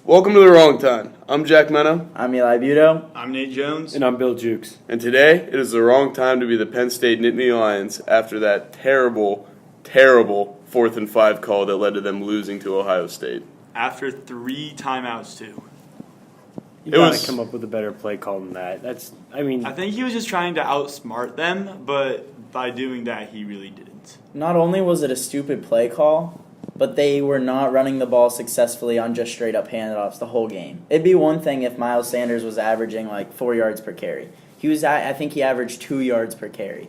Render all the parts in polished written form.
Welcome to The Wrong Time. I'm Jack Mena. I'm Eli Buto. I'm Nate Jones. And I'm Bill Jukes. And today, it is the wrong time to be the Penn State Nittany Lions after that terrible 4th and 5 call that led to them losing to Ohio State. After 3 timeouts, too. You gotta come up with a better play call than that. I think he was just trying to outsmart them, but by doing that, he really didn't. Not only was it a stupid play call, but they were not running the ball successfully on just straight-up handoffs the whole game. It'd be one thing if Miles Sanders was averaging like 4 yards per carry. I think he averaged 2 yards per carry.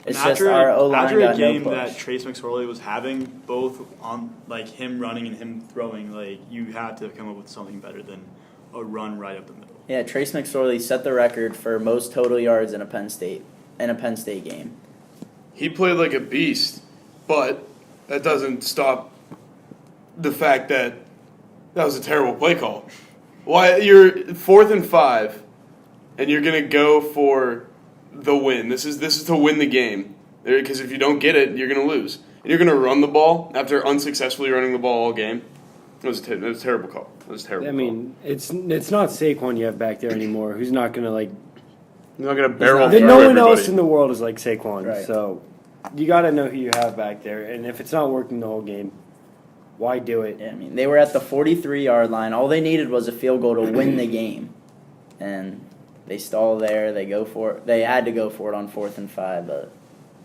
It's just our O-line after got a game no push. that Trace McSorley was having, both on like him running and him throwing, like you had to come up with something better than a run right up the middle. Yeah, Trace McSorley set the record for most total yards in a Penn State game. He played like a beast, but that doesn't stop the fact that was a terrible play call. Why you're 4th and 5, and you're gonna go for the win. This is to win the game, because if you don't get it, you're gonna lose. And you're gonna run the ball after unsuccessfully running the ball all game. It was a terrible call. It's not Saquon you have back there anymore. Who's not gonna He's not gonna barrel through no one everybody. else in the world is like Saquon. Right. So you gotta know who you have back there, and if it's not working the whole game, why do it? Yeah, they were at the 43-yard line. All they needed was a field goal to win the game, and they stall there. They had to go for it on 4th and 5, but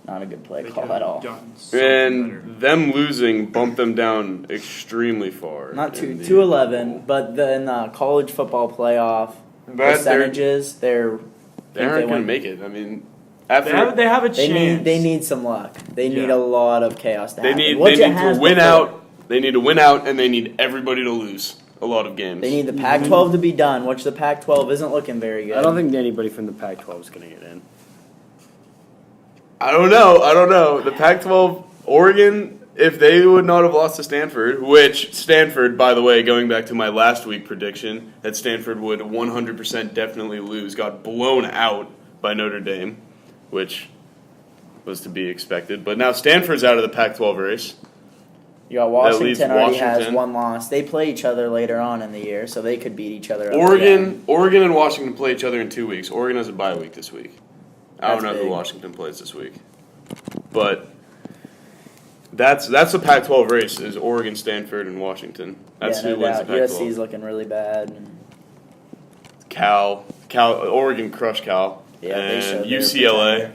not a good play call at all. And them losing bumped them down extremely far. Not 2-11, but in the college football playoff percentages, they aren't going to make it. I mean, after they have a chance. They need some luck. They need a lot of chaos to happen. They need to win out. They need to win out, and they need everybody to lose a lot of games. They need the Pac-12 to be done, which the Pac-12 isn't looking very good. I don't think anybody from the Pac-12 is going to get in. I don't know. The Pac-12, Oregon, if they would not have lost to Stanford, which Stanford, by the way, going back to my last week prediction, that Stanford would 100% definitely lose, got blown out by Notre Dame, which was to be expected. But now Stanford's out of the Pac-12 race. You got Washington already has one loss. They play each other later on in the year, so they could beat each other up. Oregon and Washington play each other in 2 weeks. Oregon has a bye week this week. I don't know who Washington plays this week. But that's the Pac-12 race is Oregon, Stanford, and Washington. That's who wins the Pac-12. USC's looking really bad. Oregon crushed Cal. Yeah, and UCLA.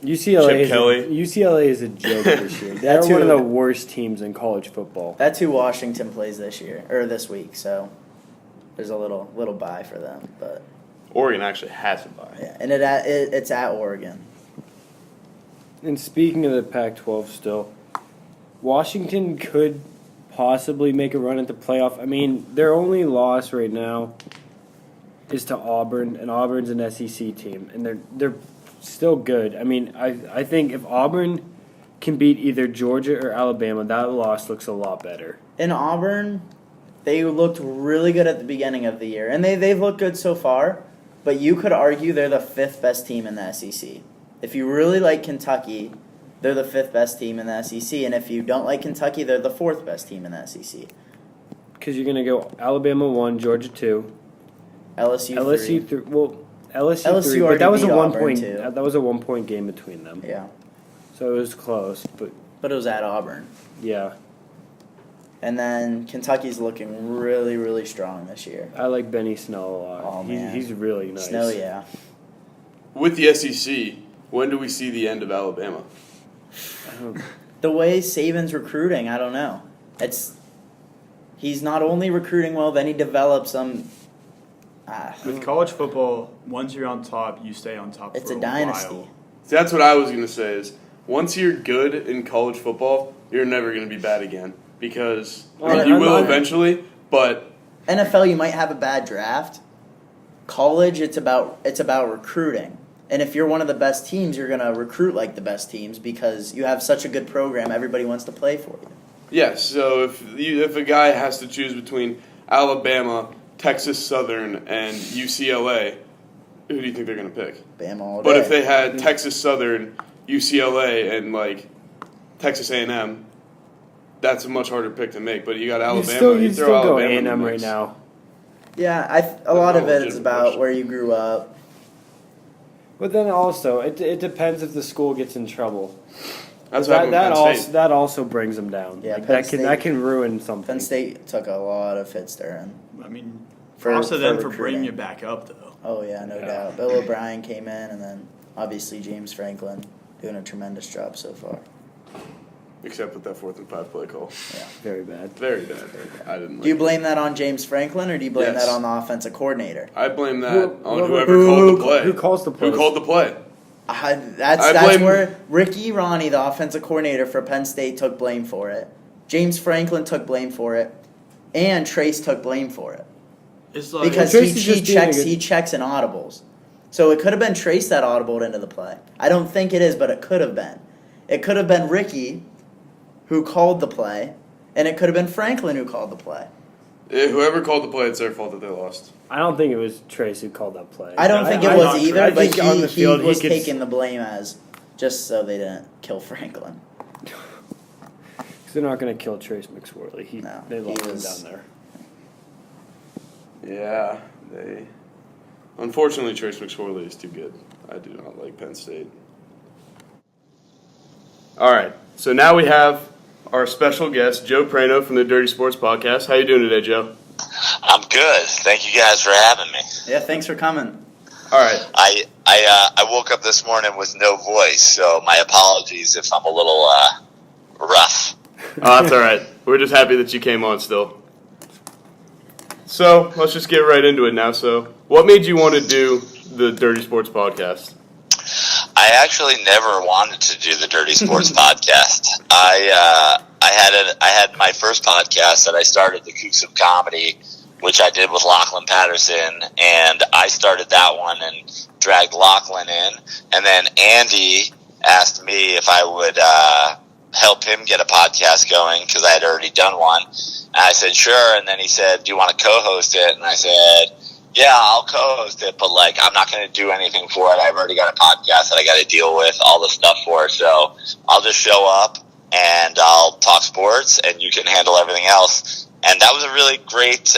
UCLA is a joke this year. They're one of the worst teams in college football. That's who Washington plays this week. So there's a little bye for them, but Oregon actually has a bye. Yeah, and it's at Oregon. And speaking of the Pac-12 still, Washington could possibly make a run at the playoff. I mean, their only loss right now is to Auburn, and Auburn's an SEC team, and they're still good. I mean, I think if Auburn can beat either Georgia or Alabama, that loss looks a lot better. In Auburn, they looked really good at the beginning of the year, and they've looked good so far, but you could argue they're the 5th best team in the SEC. If you really like Kentucky, they're the 5th best team in the SEC, and if you don't like Kentucky, they're the 4th best team in the SEC. Because you're going to go Alabama 1, Georgia 2. LSU 3. LSU 3, but that was a 1 point. Too. That was a 1 point game between them. Yeah, so it was close, but it was at Auburn. Yeah, and then Kentucky's looking really, really strong this year. I like Benny Snell a lot. Oh man, he's really nice. Snell, yeah. With the SEC, when do we see the end of Alabama? The way Saban's recruiting, I don't know. He's not only recruiting well, then he develops some. With college football, once you're on top, you stay on top. It's for a dynasty. while. See, that's what I was going to say is once you're good in college football, you're never going to be bad again because you will eventually, but NFL you might have a bad draft. College it's about recruiting. And if you're one of the best teams, you're going to recruit like the best teams because you have such a good program, everybody wants to play for you. Yes, so if a guy has to choose between Alabama, Texas Southern, and UCLA, who do you think they're going to pick? Bama all day. But if they had Texas Southern, UCLA, and like Texas A&M, that's a much harder pick to make. But you got Alabama. You still go A&M right now. Yeah, a lot of it is about where you grew up. But then also, it depends if the school gets in trouble. That's that also brings them down. Yeah, like, Penn that can ruin something. Penn State took a lot of hits there. I mean, For props to them for recruiting. bringing it back up, though. Oh, yeah, no doubt. Bill O'Brien came in, and then obviously James Franklin doing a tremendous job so far. Except with that 4th and 5 play call. Yeah. Very bad. Very bad. I didn't. Do you blame that on James Franklin, or do you blame Yes. that on the offensive coordinator? I blame that on whoever called the play. Who calls the play? Who called the play? That's blame- where Ricky Ronnie, the offensive coordinator for Penn State, took blame for it. James Franklin took blame for it, and Trace took blame for it It's like because Trace is just being a good- he checks in audibles. So it could have been Trace that audibled into the play. I don't think it is, but it could have been. It could have been Ricky who called the play, and it could have been Franklin who called the play. Whoever called the play, it's their fault that they lost. I don't think it was Trace who called that play. I don't think it I'm was not either, I but think on the he field, he was could- taking the blame as just so they didn't kill Franklin. Because they're not going to kill Trace McSorley. They locked him down there. Yeah, they. Unfortunately, Trace McSorley is too good. I do not like Penn State. All right, so now we have our special guest, Joe Praino from the Dirty Sports Podcast. How you doing today, Joe? I'm good. Thank you guys for having me. Yeah, thanks for coming. All right. I woke up this morning with no voice, so my apologies if I'm a little rough. Oh, that's all right. We're just happy that you came on still. So let's just get right into it now. So, what made you want to do the Dirty Sports Podcast? I actually never wanted to do the Dirty Sports Podcast. I had my first podcast that I started, the Kooks of Comedy, which I did with Lachlan Patterson, and I started that one and dragged Lachlan in, and then Andy asked me if I would help him get a podcast going because I had already done one, and I said sure, and then he said, do you want to co-host it? And I said, yeah, I'll co-host it, but I'm not going to do anything for it. I've already got a podcast that I got to deal with all the stuff for, so I'll just show up and I'll talk sports and you can handle everything else. And that was a really great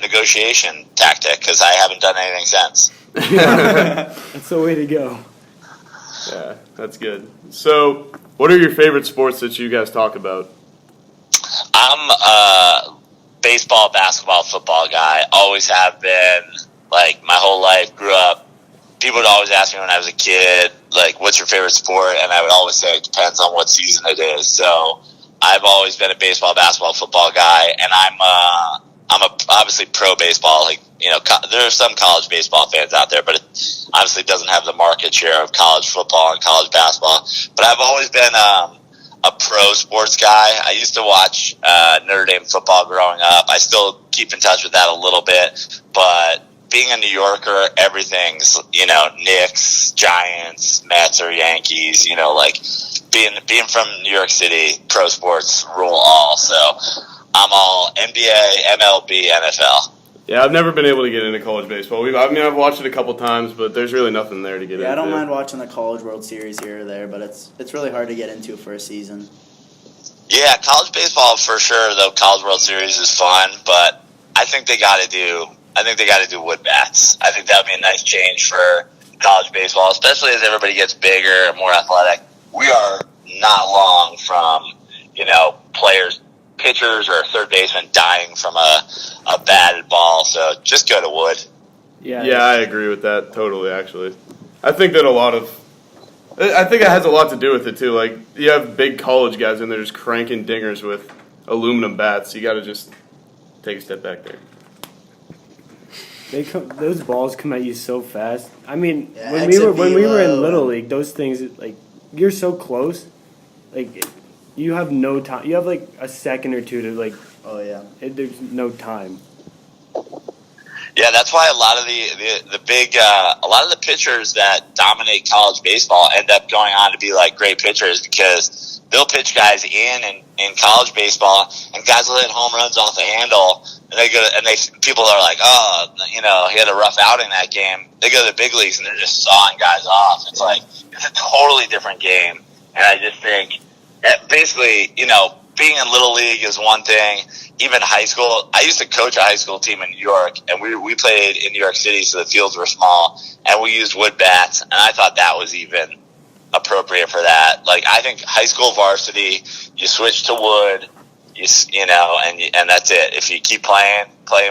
negotiation tactic because I haven't done anything since. That's the way to go. Yeah, that's good. So, what are your favorite sports that you guys talk about? I'm a baseball, basketball, football guy. Always have been, my whole life. Grew up. People would always ask me when I was a kid, what's your favorite sport? And I would always say it depends on what season it is. So I've always been a baseball, basketball, football guy, and I'm obviously pro baseball. There are some college baseball fans out there, but it obviously doesn't have the market share of college football and college basketball. But I've always been a pro sports guy. I used to watch Notre Dame football growing up. I still keep in touch with that a little bit, but being a New Yorker, everything's, Knicks, Giants, Mets, or Yankees, being from New York City, pro sports rule all. So I'm all NBA, MLB, NFL. Yeah, I've never been able to get into college baseball. I've watched it a couple times, but there's really nothing there to get into. Yeah, I don't mind watching the College World Series here or there, but it's really hard to get into for a season. Yeah, college baseball for sure, though. College World Series is fun, but I think they got to do wood bats. I think that would be a nice change for college baseball, especially as everybody gets bigger and more athletic. We are not long from, pitchers or a third baseman dying from a batted ball. So just go to wood. Yeah, I agree with that totally. Actually, I think that I think it has a lot to do with it too. You have big college guys in there just cranking dingers with aluminum bats. You got to just take a step back there. Those balls come at you so fast. I mean, Yeah, when we were in Little League, those things you're so close, you have no time. You have a second or two to Oh yeah. There's no time. Yeah, that's why a lot of a lot of the pitchers that dominate college baseball end up going on to be great pitchers because they'll pitch guys in college baseball and guys will hit home runs off the handle and people are like, oh, he had a rough outing that game. They go to the big leagues and they're just sawing guys off. It's a totally different game, and I just think basically, being in Little League is one thing. Even high school, I used to coach a high school team in New York, and we played in New York City, so the fields were small, and we used wood bats, and I thought that was even appropriate for that. Like, I think high school varsity, you switch to wood, and that's it. If you keep playing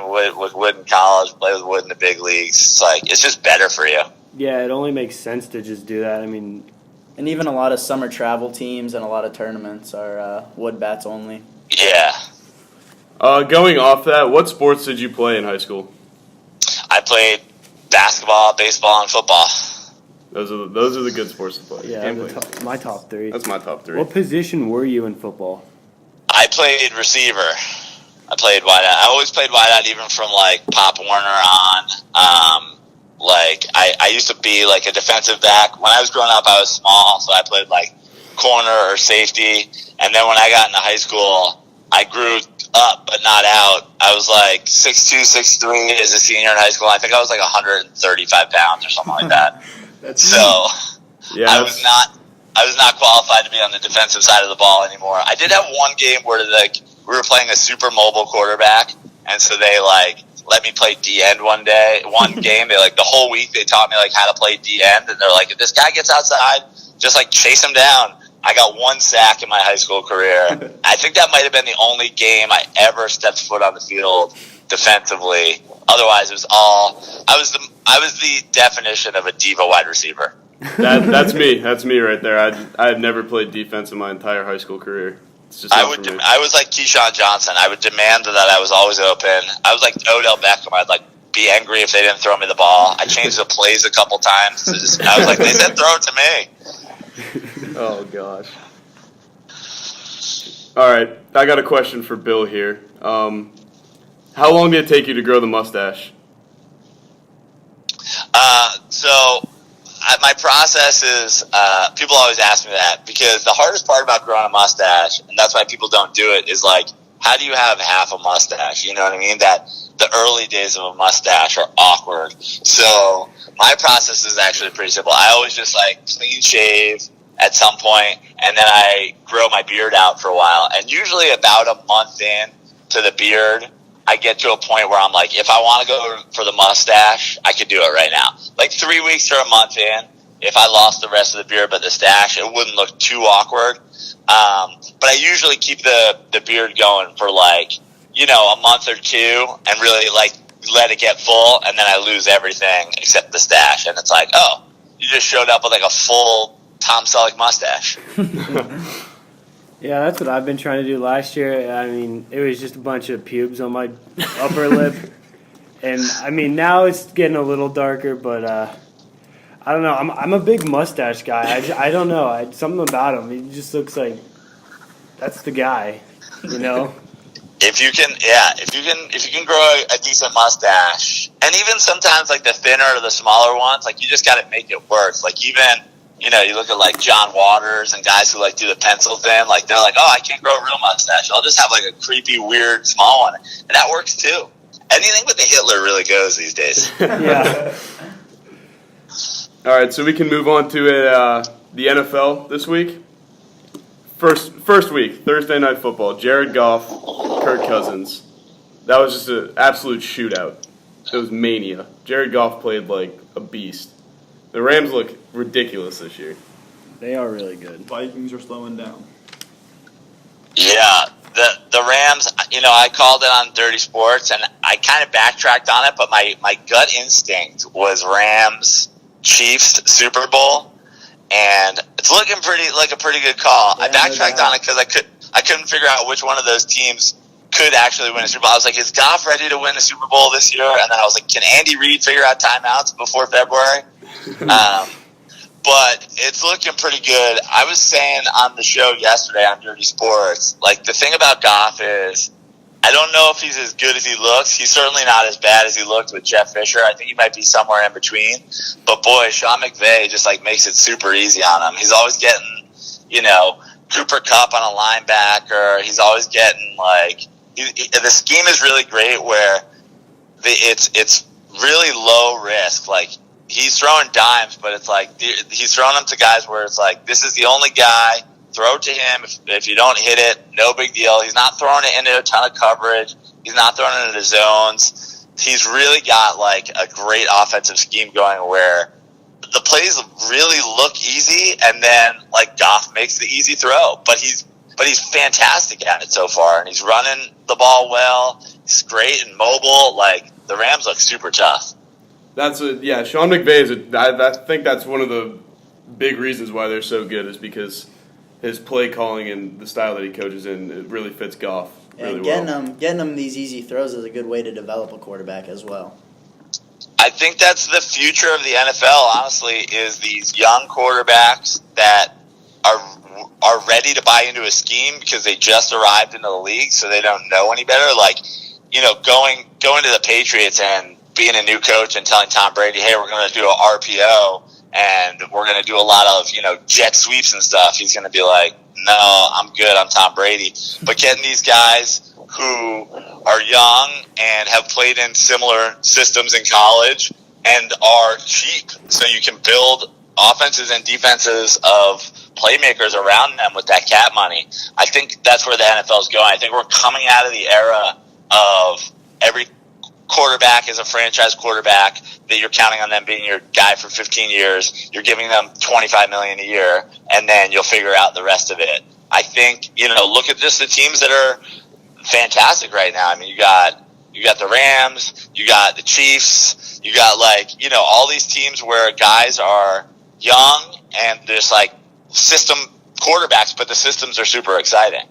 with wood in college, play with wood in the big leagues, it's just better for you. Yeah, it only makes sense to just do that. I mean, And even a lot of summer travel teams and a lot of tournaments are wood bats only. Yeah. Going off that, what sports did you play in high school? I played basketball, baseball, and football. Those are the good sports to play. yeah, Can't play. my top 3. That's my top 3. What position were you in football? I played receiver. I played wideout. I always played wideout, even from Pop Warner on. I used to be a defensive back. When I was growing up, I was small, so I played corner or safety. And then when I got into high school, I grew up but not out. I was 6'2", 6'3" as a senior in high school. I think I was 135 pounds or something like that. Yeah, I was not qualified to be on the defensive side of the ball anymore. I did have one game where we were playing a super mobile quarterback, and so they let me play D end one game. They the whole week they taught me how to play D end, and they're if this guy gets outside, just chase him down. I got 1 sack in my high school career. I think that might have been the only game I ever stepped foot on the field defensively. Otherwise, it was all I was the definition of a diva wide receiver. That's me. That's me right there. I had never played defense in my entire high school career. It's just I was like Keyshawn Johnson. I would demand that I was always open. I was like Odell Beckham. I'd be angry if they didn't throw me the ball. I changed the plays a couple times. I was they said throw it to me. Oh gosh. All right, I got a question for Bill here. How long did it take you to grow the mustache? My process is, people always ask me that, because the hardest part about growing a mustache, and that's why people don't do it, is how do you have half a mustache? You know what I mean? That the early days of a mustache are awkward. So my process is actually pretty simple. I always just clean shave at some point, and then I grow my beard out for a while. And usually about a month in to the beard, I get to a point where I'm if I want to go for the mustache, I could do it right now. 3 weeks or a month in, if I lost the rest of the beard but the stash, it wouldn't look too awkward. But I usually keep the beard going for a month or two, and really let it get full, and then I lose everything except the stash. And it's oh, you just showed up with a full Tom Selleck mustache. Yeah, that's what I've been trying to do last year. I mean, it was just a bunch of pubes on my upper lip. And, I mean, now it's getting a little darker, but I don't know. I'm a big mustache guy. I don't know. Something about him. He just looks like that's the guy, you know? If you can grow a decent mustache, and even sometimes the thinner or the smaller ones, you just got to make it work. Even, you look at John Waters and guys who do the pencil thin, they're oh, I can't grow a real mustache. I'll just have a creepy, weird, small one, and that works too. Anything with the Hitler really goes these days. Yeah. All right, so we can move on to the NFL this week. First week, Thursday Night Football. Jared Goff, Kirk Cousins. That was just an absolute shootout. It was mania. Jared Goff played like a beast. The Rams look ridiculous this year. They are really good. Vikings are slowing down. Yeah, the Rams, I called it on Dirty Sports, and I kind of backtracked on it, but my gut instinct was Rams Chiefs Super Bowl, and it's looking like a pretty good call. Yeah, I backtracked on it because I couldn't figure out which one of those teams could actually win a Super Bowl. I was like, is Goff ready to win a Super Bowl this year? And then I was like, can Andy Reid figure out timeouts before February? But it's looking pretty good. I was saying on the show yesterday on Dirty Sports, the thing about Goff is I don't know if he's as good as he looks. He's certainly not as bad as he looked with Jeff Fisher. I think he might be somewhere in between. But, boy, Sean McVay just, makes it super easy on him. He's always getting, Cooper Kupp on a linebacker. He's always getting, the scheme is really great where it's really low risk. He's throwing dimes, but it's he's throwing them to guys where it's this is the only guy throw it to him. If you don't hit it, no big deal. He's not throwing it into a ton of coverage. He's not throwing it into zones. He's really got like a great offensive scheme going where the plays really look easy, and then like Goff makes the easy throw. But he's fantastic at it so far, and he's running the ball well. He's great and mobile. Like, the Rams look super tough. Sean McVay I think that's one of the big reasons why they're so good is because his play calling and the style that he coaches in, it really fits Goff really well. Getting them these easy throws is a good way to develop a quarterback as well. I think that's the future of the NFL, honestly, is these young quarterbacks that are ready to buy into a scheme because they just arrived into the league, so they don't know any better. Like, going to the Patriots and being a new coach and telling Tom Brady, hey, we're going to do an RPO and we're going to do a lot of, jet sweeps and stuff. He's going to be like, no, I'm good. I'm Tom Brady. But getting these guys who are young and have played in similar systems in college and are cheap, so you can build offenses and defenses of playmakers around them with that cap money. I think that's where the NFL is going. I think we're coming out of the era of every quarterback is a franchise quarterback that you're counting on them being your guy for 15 years. You're giving them $25 million a year, and then you'll figure out the rest of it. I think, look at just the teams that are fantastic right now. I mean, you got the Rams, you got the Chiefs, you got all these teams where guys are young and there's system quarterbacks, but the systems are super exciting.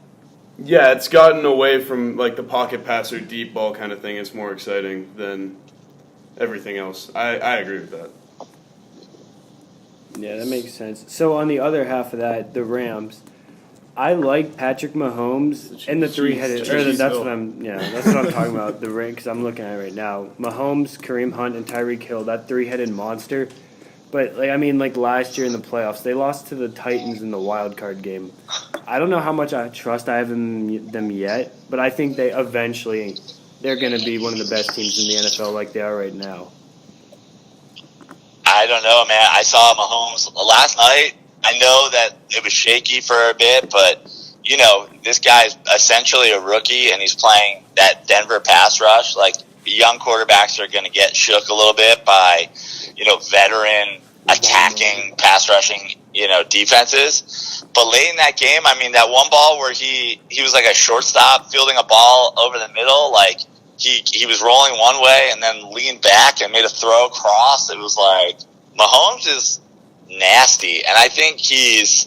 Yeah, it's gotten away from the pocket passer, deep ball kind of thing. It's more exciting than everything else. I agree with that. Yeah, that makes sense. So on the other half of that, the Rams, I like Patrick Mahomes and the three-headed. That's what I'm talking about. The ring, because I'm looking at it right now. Mahomes, Kareem Hunt, and Tyreek Hill. That three-headed monster. But last year in the playoffs, they lost to the Titans in the wild card game. I don't know how much trust I have in them yet, but I think they're going to be one of the best teams in the NFL like they are right now. I don't know, man. I saw Mahomes last night. I know that it was shaky for a bit, but, this guy's essentially a rookie, and he's playing that Denver pass rush. Young quarterbacks are going to get shook a little bit by, veteran attacking, pass rushing, defenses. But late in that game, that one ball where he was like a shortstop fielding a ball over the middle, he was rolling one way and then leaned back and made a throw across. It was Mahomes is nasty, and I think he's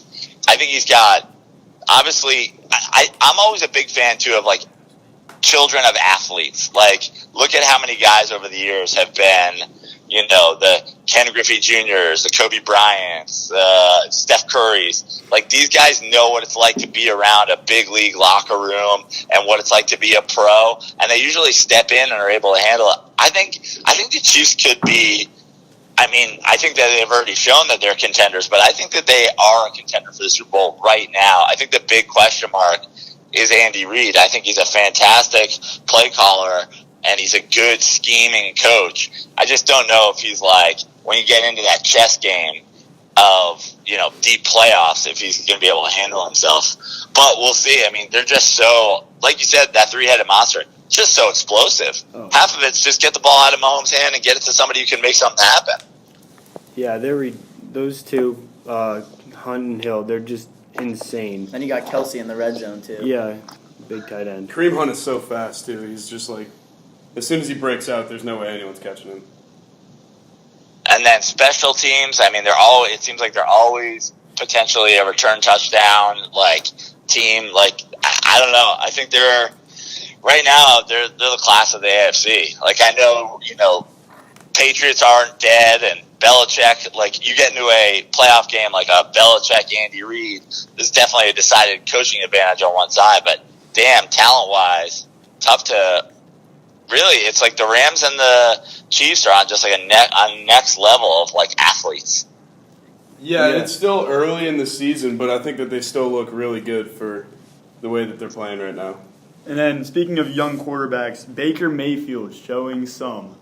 got, obviously, I'm always a big fan too of children of athletes. Look at how many guys over the years have been, the Ken Griffey Jr.'s, the Kobe Bryant's, Steph Curry's. These guys know what it's like to be around a big league locker room and what it's like to be a pro, and they usually step in and are able to handle it. I think the Chiefs could be, I think that they've already shown that they're contenders, but I think that they are a contender for the Super Bowl right now. I think the big question mark is Andy Reid. I think he's a fantastic play caller, and he's a good scheming coach. I just don't know if he's when you get into that chess game of, deep playoffs, if he's going to be able to handle himself. But we'll see. They're just so, like you said, that three-headed monster, just so explosive. Oh. Half of it's just get the ball out of Mahomes' hand and get it to somebody who can make something happen. Yeah, those two, Hunt and Hill, they're just insane. And you got Kelsey in the red zone, too. Yeah, big tight end. Kareem Hunt is so fast, too. He's just as soon as he breaks out, there's no way anyone's catching him. And then special teams, it seems like they're always potentially a return touchdown, team. I don't know. I think right now, they're the class of the AFC. I know, Patriots aren't dead, and Belichick, you get into a playoff game like a Belichick, Andy Reid, there's definitely a decided coaching advantage on one side, but damn, talent-wise, tough to, really, it's the Rams and the Chiefs are on just on next level of athletes. Yeah, it's still early in the season, but I think that they still look really good for the way that they're playing right now. And then, speaking of young quarterbacks, Baker Mayfield showing something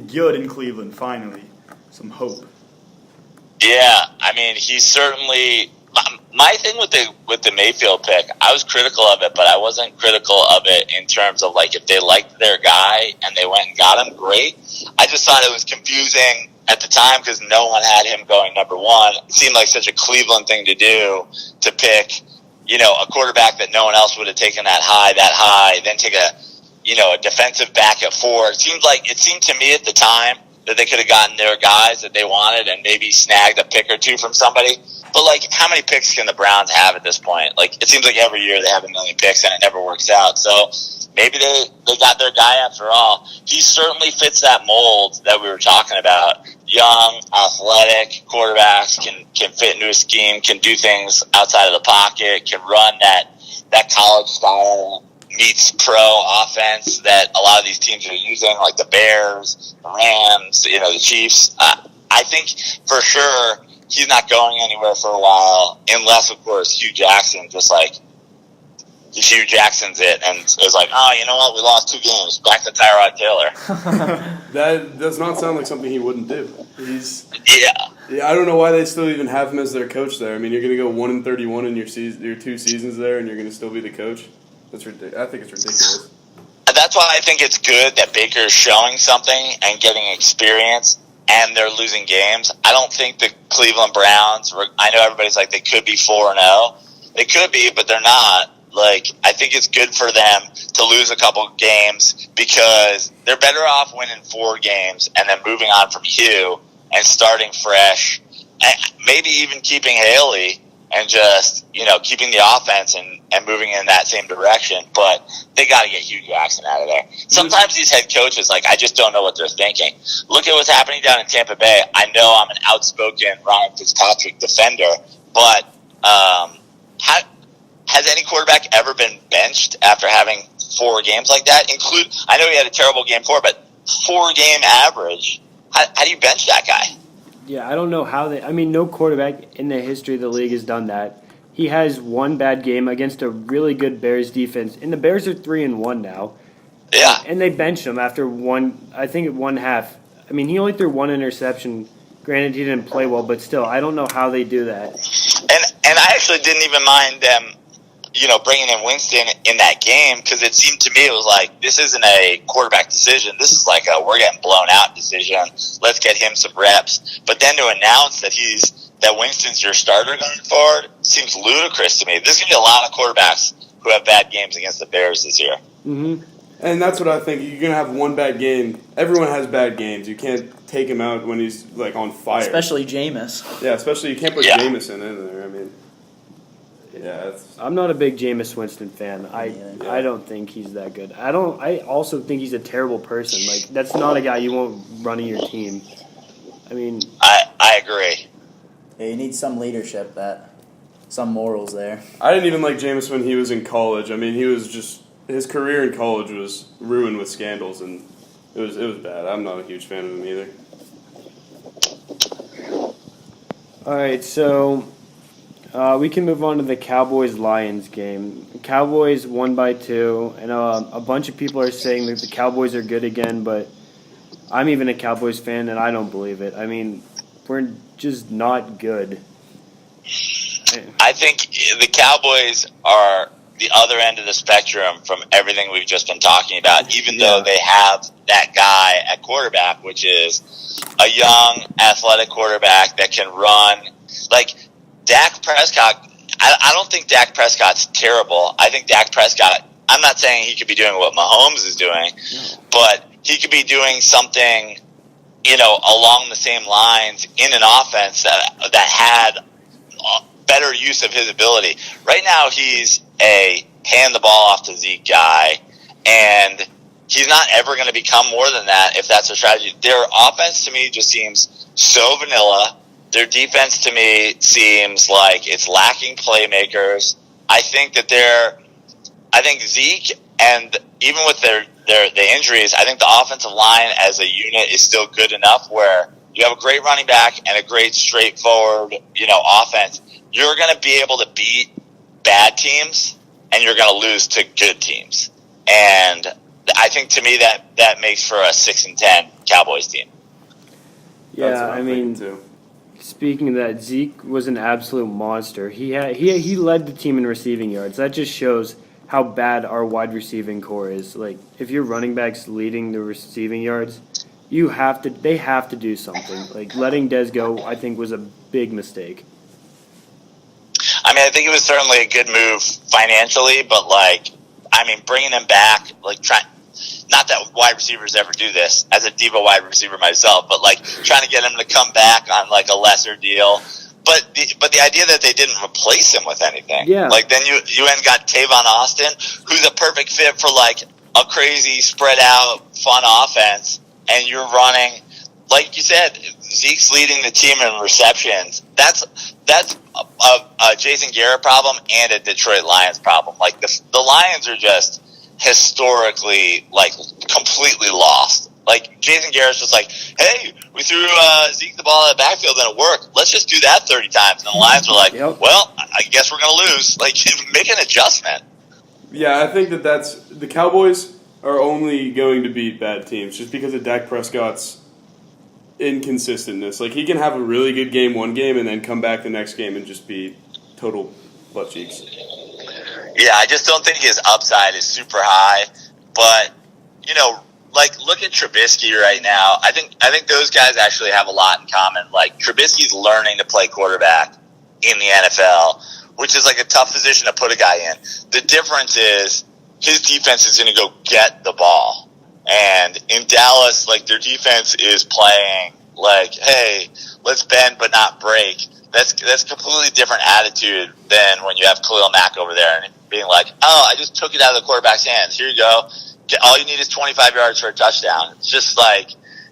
good in Cleveland, finally. Some hope. Yeah, he's certainly, my thing with the Mayfield pick, I was critical of it, but I wasn't critical of it in terms of like if they liked their guy and they went and got him, great. I just thought it was confusing at the time because no one had him going number one. It seemed like such a Cleveland thing to do to pick, a quarterback that no one else would have taken that high, then take a defensive back at 4. It seemed to me at the time that they could have gotten their guys that they wanted and maybe snagged a pick or two from somebody. But, like, how many picks can the Browns have at this point? Like, it seems like every year they have a million picks and it never works out. So maybe they got their guy after all. He certainly fits that mold that we were talking about. Young, athletic quarterbacks can fit into a scheme, can do things outside of the pocket, can run that college style meets pro offense that a lot of these teams are using, like the Bears, the Rams, the Chiefs. I think for sure he's not going anywhere for a while, unless, of course, Hugh Jackson Hugh Jackson's it, and it was like, oh, you know what, we lost 2 games, back to Tyrod Taylor. That does not sound like something he wouldn't do. Yeah, I don't know why they still even have him as their coach there. I mean, you're going to go 1-31 in your 2 seasons there, and you're going to still be the coach? That's ridiculous. I think it's ridiculous. That's why I think it's good that Baker's showing something and getting experience, and they're losing games. I don't think the Cleveland Browns, I know everybody's like they could be 4-0. They could be, but they're not. Like, I think it's good for them to lose a couple games because they're better off winning 4 games and then moving on from Hugh and starting fresh, and maybe even keeping Haley and just, keeping the offense and moving in that same direction. But they got to get Hugh Jackson out of there. Sometimes these head coaches, I just don't know what they're thinking. Look at what's happening down in Tampa Bay. I know I'm an outspoken Ryan Fitzpatrick defender, but has any quarterback ever been benched after having 4 games like that? I know he had a terrible game 4, but 4-game average. How do you bench that guy? Yeah, I don't know how no quarterback in the history of the league has done that. He has 1 bad game against a really good Bears defense, and the Bears are 3-1 now. Yeah. And they benched him after one half. I mean, he only threw 1 interception. Granted, he didn't play well, but still, I don't know how they do that. And I actually didn't even mind them, bringing in Winston in that game because it seemed to me it was like, this isn't a quarterback decision. This is like we're getting blown out decision. Let's get him some reps. But then to announce that Winston's your starter going forward seems ludicrous to me. There's going to be a lot of quarterbacks who have bad games against the Bears this year. Mm-hmm. And that's what I think. You're going to have 1 bad game. Everyone has bad games. You can't take him out when he's, on fire. Especially Jameis. Yeah, especially you can't put Jameis in there. I mean, I'm not a big Jameis Winston fan. I don't think he's that good. I also think he's a terrible person. That's not a guy you want running your team. I mean, I agree. Yeah, you need some leadership, some morals there. I didn't even like Jameis when he was in college. I mean, his career in college was ruined with scandals, and it was bad. I'm not a huge fan of him either. All right, so we can move on to the Cowboys-Lions game. Cowboys won by 2, and a bunch of people are saying that the Cowboys are good again, but I'm even a Cowboys fan, and I don't believe it. I mean, we're just not good. I think the Cowboys are the other end of the spectrum from everything we've just been talking about, even though they have that guy at quarterback, which is a young, athletic quarterback that can run. Dak Prescott, I don't think Dak Prescott's terrible. I think Dak Prescott, I'm not saying he could be doing what Mahomes is doing, but he could be doing something, along the same lines in an offense that had better use of his ability. Right now, he's a hand the ball off to Zeke guy, and he's not ever going to become more than that if that's a strategy. Their offense, to me, just seems so vanilla. Their defense, to me, seems like it's lacking playmakers. I think Zeke, and even with the injuries, I think the offensive line as a unit is still good enough where you have a great running back and a great straightforward, offense. You're going to be able to beat bad teams, and you're going to lose to good teams. And I think, to me, that makes for a 6-10 Cowboys team. Yeah, I mean, too. speaking of that, Zeke was an absolute monster. He led the team in receiving yards. That just shows how bad our wide receiving core is. Like, if your running back's leading the receiving yards, they have to do something. Like, letting Dez go, I think, was a big mistake. I mean, I think it was certainly a good move financially, but bringing him back, not that wide receivers ever do this, as a diva wide receiver myself, but trying to get him to come back on a lesser deal. But the idea that they didn't replace him with anything, yeah. Then you went and got Tavon Austin, who's a perfect fit for a crazy spread out fun offense, and you're running, like you said, Zeke's leading the team in receptions. That's a Jason Garrett problem and a Detroit Lions problem. The Lions are just historically completely lost. Jason Garrett's just hey, we threw Zeke the ball in the backfield and it worked. Let's just do that 30 times. And the Lions are Yep. Well, I guess we're going to lose. Make an adjustment. Yeah, I think that's the Cowboys are only going to beat bad teams just because of Dak Prescott's inconsistentness. He can have a really good game one game and then come back the next game and just be total butt cheeks. Yeah, I just don't think his upside is super high. But, look at Trubisky right now. I think those guys actually have a lot in common. Trubisky's learning to play quarterback in the NFL, which is a tough position to put a guy in. The difference is his defense is going to go get the ball. And in Dallas, their defense is playing hey, let's bend but not break. That's a completely different attitude than when you have Khalil Mack over there and being I just took it out of the quarterback's hands. Here you go. All you need is 25 yards for a touchdown. It's just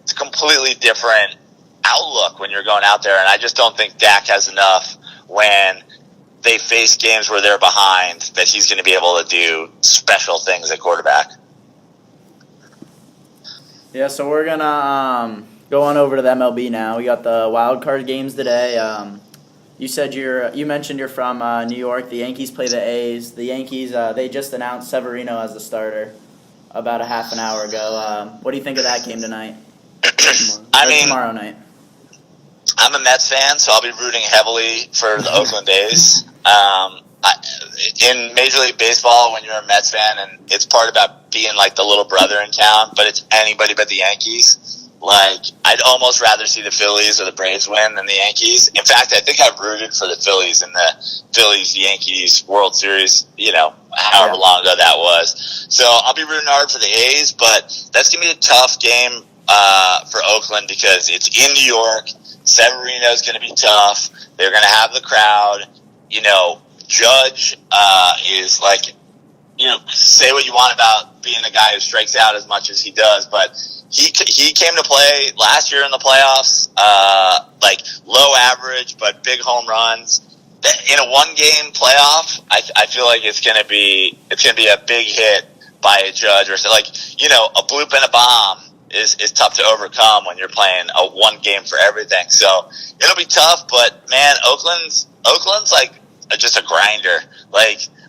it's a completely different outlook when you're going out there. And I just don't think Dak has enough when they face games where they're behind that he's going to be able to do special things at quarterback. Yeah, so we're going to go on over to the MLB now. We got the wild card games today. You mentioned you're from New York. The Yankees play the A's. The Yankees, they just announced Severino as the starter about a half an hour ago. What do you think of that game tonight? Tomorrow night. I'm a Mets fan, so I'll be rooting heavily for the Oakland A's. In Major League Baseball, when you're a Mets fan, and it's part about being the little brother in town, but it's anybody but the Yankees. I'd almost rather see the Phillies or the Braves win than the Yankees. In fact, I think I've rooted for the Phillies in the Phillies-Yankees World Series, however long ago that was. So I'll be rooting hard for the A's, but that's going to be a tough game for Oakland because it's in New York. Severino's going to be tough. They're going to have the crowd. Judge is say what you want about being a guy who strikes out as much as he does, but he came to play last year in the playoffs, low average but big home runs. In a one-game playoff, I feel like it's gonna be a big hit by a judge or a bloop and a bomb is tough to overcome when you're playing a one game for everything. So it'll be tough, but man, Oakland's just a grinder.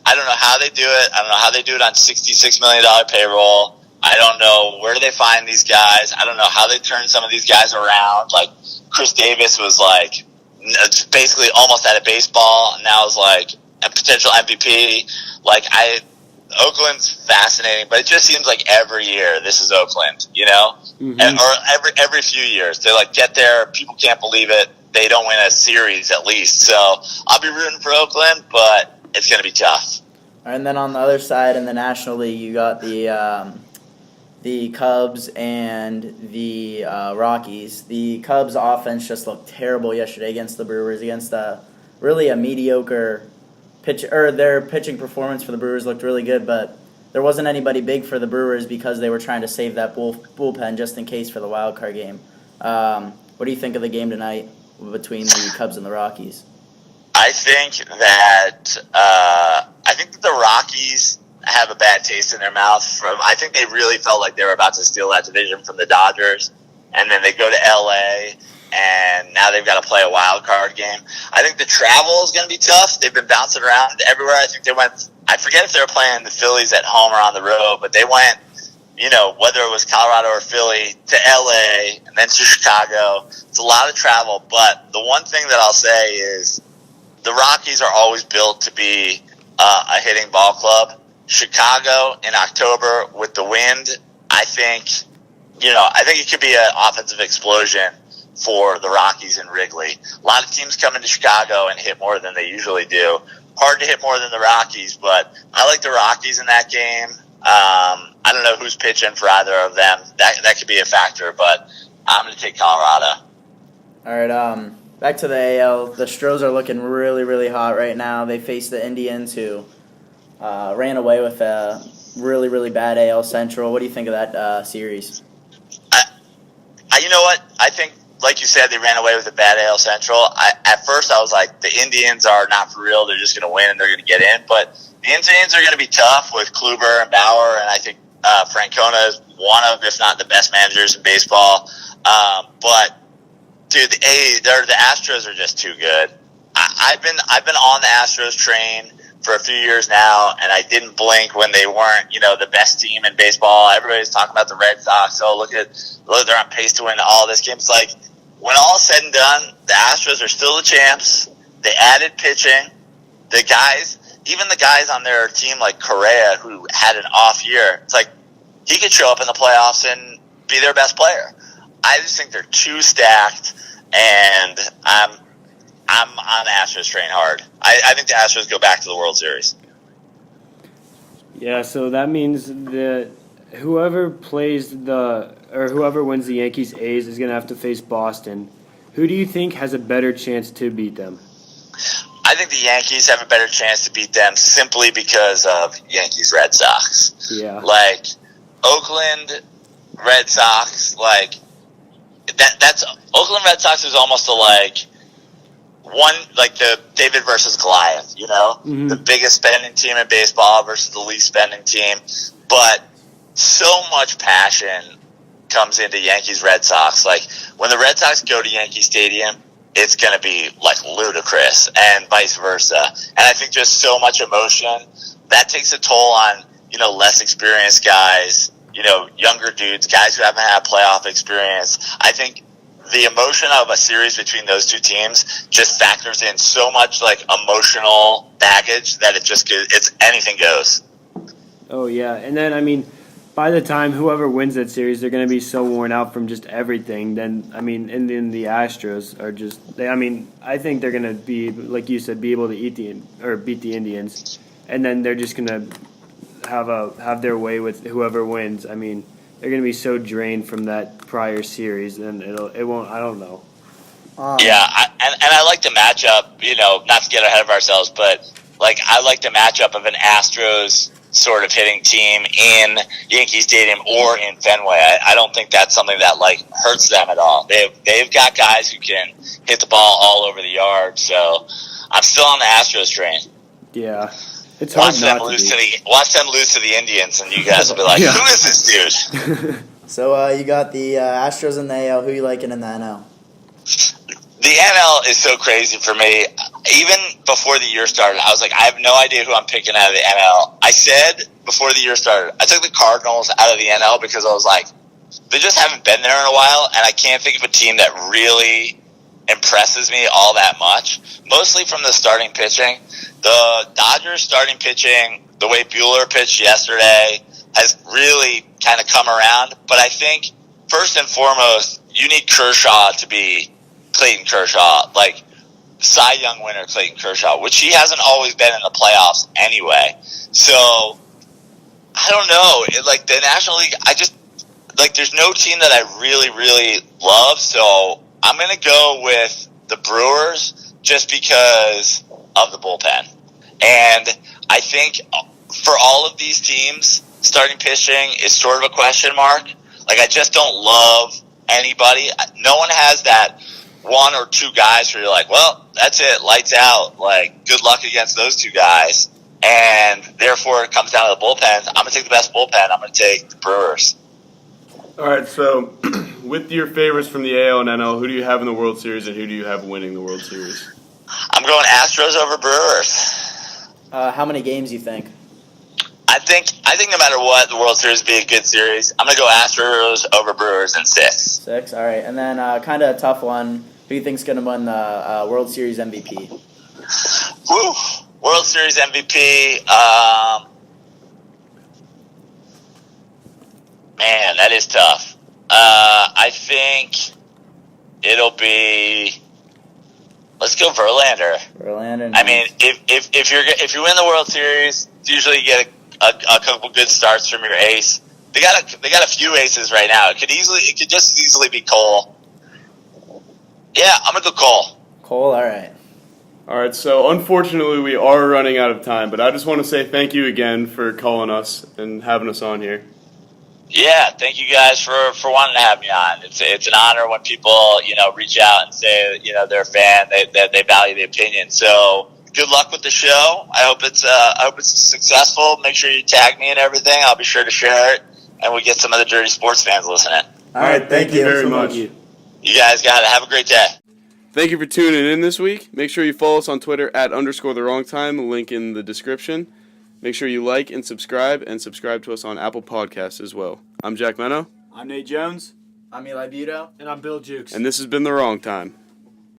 I don't know how they do it. I don't know how they do it on $66 million payroll. I don't know where they find these guys. I don't know how they turn some of these guys around. Chris Davis was basically almost out of baseball, and now is a potential MVP. Oakland's fascinating, but it just seems like every year this is Oakland, Mm-hmm. or every few years they get there. People can't believe it. They don't win a series at least. So I'll be rooting for Oakland, but it's going to be tough. And then on the other side in the National League, you got the Cubs and the Rockies. The Cubs offense just looked terrible yesterday against the Brewers, against really a mediocre pitch, or their pitching performance for the Brewers looked really good, but there wasn't anybody big for the Brewers because they were trying to save that bullpen just in case for the wild card game. What do you think of the game tonight between the Cubs and the Rockies? I think that the Rockies have a bad taste in their mouth. I think they really felt like they were about to steal that division from the Dodgers, and then they go to LA, and now they've got to play a wild card game. I think the travel is going to be tough. They've been bouncing around everywhere. I think they went. I forget if they were playing the Phillies at home or on the road, but they went whether it was Colorado or Philly to LA and then to Chicago, it's a lot of travel. But the one thing that I'll say is the Rockies are always built to be a hitting ball club. Chicago in October with the wind, I think it could be an offensive explosion for the Rockies in Wrigley. A lot of teams come into Chicago and hit more than they usually do. Hard to hit more than the Rockies, but I like the Rockies in that game. I don't know who's pitching for either of them. That could be a factor, but I'm going to take Colorado. All right, back to the AL. The Stros are looking really, really hot right now. They face the Indians, who ran away with a really, really bad AL Central. What do you think of that series? You know what? I think, like you said, they ran away with a bad AL Central. At first, I was like, the Indians are not for real. They're just going to win and they're going to get in. But the Indians are going to be tough with Kluber and Bauer, and I think Francona is one of, if not the best managers in baseball. But dude, the Astros are just too good. I've been on the Astros train for a few years now, and I didn't blink when they weren't, the best team in baseball. Everybody's talking about the Red Sox. Oh, look, they're on pace to win all this game. It's like, when all said and done, the Astros are still the champs. They added pitching. Even the guys on their team like Correa, who had an off year, it's like he could show up in the playoffs and be their best player. I just think they're too stacked, and I'm on the Astros train hard. I think the Astros go back to the World Series. Yeah, so that means that whoever wins the Yankees A's is going to have to face Boston. Who do you think has a better chance to beat them? I think the Yankees have a better chance to beat them simply because of Yankees Red Sox. Yeah. Like Oakland Red Sox, like that's Oakland Red Sox is almost the David versus Goliath, Mm-hmm. The biggest spending team in baseball versus the least spending team. But so much passion comes into Yankees Red Sox. Like when the Red Sox go to Yankee Stadium, it's going to be like ludicrous, and vice versa. And I think just so much emotion that takes a toll on, less experienced guys, younger dudes, guys who haven't had playoff experience. I think the emotion of a series between those two teams just factors in so much like emotional baggage that it's anything goes. Oh, yeah. And then, by the time whoever wins that series, they're going to be so worn out from just everything. Then, and then the Astros are just, I think they're going to be, like you said, be able to beat the Indians. And then they're just going to have their way with whoever wins. They're going to be so drained from that prior series, and it won't, I don't know. Yeah, I like the matchup, not to get ahead of ourselves, but I like the matchup of an Astros sort of hitting team in Yankee Stadium or in Fenway. I don't think that's something that hurts them at all. They've got guys who can hit the ball all over the yard, so I'm still on the Astros train. Yeah. It's hard Watch them lose to the Indians, and you guys will be like, who is this dude? So you got the Astros in the AL. Who you liking in the NL? The NL is so crazy for me. Even before the year started, I was like, I have no idea who I'm picking out of the NL. I said before the year started, I took the Cardinals out of the NL because I was like, they just haven't been there in a while, and I can't think of a team that really impresses me all that much. Mostly from the starting pitching. The Dodgers starting pitching, the way Buehler pitched yesterday, has really kind of come around. But I think, first and foremost, you need Kershaw to be Clayton Kershaw, Cy Young winner Clayton Kershaw, which he hasn't always been in the playoffs anyway. So, I don't know. The National League, there's no team that I really, really love. So, I'm going to go with the Brewers just because of the bullpen. And I think for all of these teams, starting pitching is sort of a question mark. I just don't love anybody. No one has that one or two guys where you're like, well, that's it, lights out. Good luck against those two guys. And therefore, it comes down to the bullpens. I'm going to take the best bullpen. I'm going to take the Brewers. All right, so with your favorites from the AL and NL, who do you have in the World Series and who do you have winning the World Series? I'm going Astros over Brewers. How many games you think? I think no matter what, the World Series would be a good series. I'm gonna go Astros over Brewers in 6. 6. All right, and then kind of a tough one. Who do you think's gonna win the World Series MVP? Woo! World Series MVP. Man, that is tough. I think it'll be. Let's go Verlander. Verlander. I mean, if you win the World Series, usually you get a couple good starts from your ace. They got a few aces right now. It could just as easily be Cole. Yeah, I'm gonna go Cole. Cole. All right. All right, so unfortunately we are running out of time, but I just want to say thank you again for calling us and having us on here. Yeah, thank you guys for wanting to have me on. It's an honor when people reach out and say they're a fan, they value the opinion. So good luck with the show. I hope it's successful. Make sure you tag me and everything. I'll be sure to share it, and we get some of the Dirty Sports fans listening. All right. Thank you very much. You guys got it. Have a great day. Thank you for tuning in this week. Make sure you follow us on Twitter @_TheWrongTime, link in the description. Make sure you like and subscribe to us on Apple Podcasts as well. I'm Jack Meno. I'm Nate Jones. I'm Eli Buto. And I'm Bill Jukes. And this has been The Wrong Time.